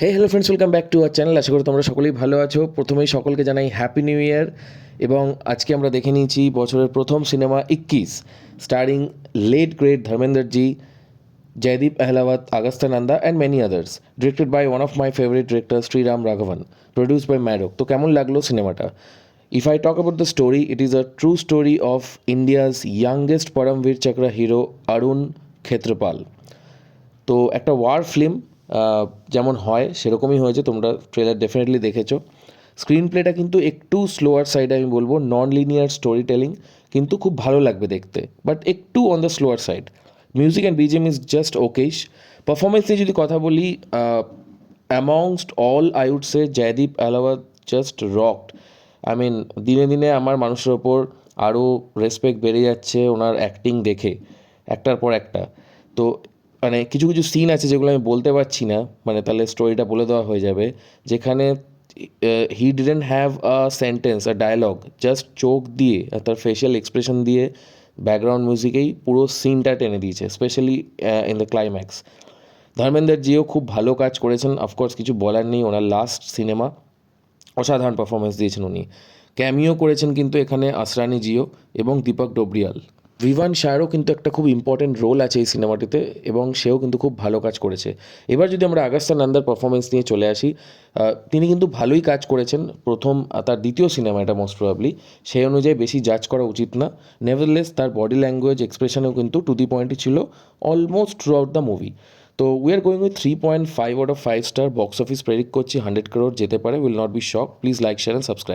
Hello friends, welcome back to our channel. আশা করি তোমরা সকলেই ভালো আছো। প্রথমেই সকলকে জানাই হ্যাপি নিউ ইয়ার। এবং আজকে আমরা দেখে নিয়েছি বছরের প্রথম cinema 21, steering late great ধর্মেন্দ্রজি, Joydeep Ahlawat, Agusta Nanda and many others, directed by one of my favourite director Shriram Raghavan, produced by ম্যারক। তো কেমন লাগলো সিনেমাটা? If I talk about the story, it is a true story of India's youngest পরমবীর চক্র hero অরুণ ক্ষেত্রপাল। তো একটা war film যেমন হয় সেরকমই হয়েছে। তোমরা ট্রেলার ডেফিনেটলি দেখেছো। স্ক্রিন প্লেটা কিন্তু একটু স্লোয়ার সাইডে, আমি বলবো নন লিনিয়ার স্টোরি টেলিং, কিন্তু খুব ভালো লাগবে দেখতে, বাট একটু on the slower side. Music and BGM is just okayish. Performance নিয়ে যদি কথা বলি, amongst all I would say Jaideep Ahlawat just rocked. I mean, দিনে দিনে আমার মানুষের ওপর আরও রেসপেক্ট বেড়ে যাচ্ছে ওনার অ্যাক্টিং দেখে, একটার পর একটা। তো মানে কিছু কিছু সিন আছে যেগুলো আমি বলতে পারছি না, মানে তাহলে স্টোরিটা বলে দেওয়া হয়ে যাবে, যেখানে he didn't have a sentence, a dialogue, just চোখ দিয়ে আর তার ফেশিয়াল এক্সপ্রেশন দিয়ে ব্যাকগ্রাউন্ড মিউজিকেই পুরো সিনটা টেনে দিয়েছে, স্পেশালি ইন দ্য ক্লাইম্যাক্স। ধর্মেন্দ্রজিও খুব ভালো কাজ করেছেন, অফকোর্স কিছু বলার নেই। ওনার লাস্ট সিনেমা অসাধারণ পারফরমেন্স দিয়েছেন উনি। ক্যামিও করেছেন কিন্তু এখানে আসরানি জিও এবং দীপক ডোবরিয়াল। ভিভান শাহরও কিন্তু একটা খুব ইম্পর্টেন্ট রোল আছে এই সিনেমাটিতে, এবং সেও কিন্তু খুব ভালো কাজ করেছে। এবার যদি আমরা আগস্তা নন্দার পারফরমেন্স নিয়ে চলে আসি, তিনি কিন্তু ভালোই কাজ করেছেন। প্রথম তার দ্বিতীয় সিনেমা এটা মোস্ট প্রবাবলি, সেই অনুযায়ী বেশি জাজ করা উচিত না। নেভারলেস তার বডি ল্যাঙ্গুয়েজ এক্সপ্রেশনেও কিন্তু টু দি পয়েন্টই ছিল almost throughout the movie. তো we are going with 3.5 out of 5 star. Box office predict করছি 100 crore যেতে পারে, will not be shock. Please like, share and subscribe.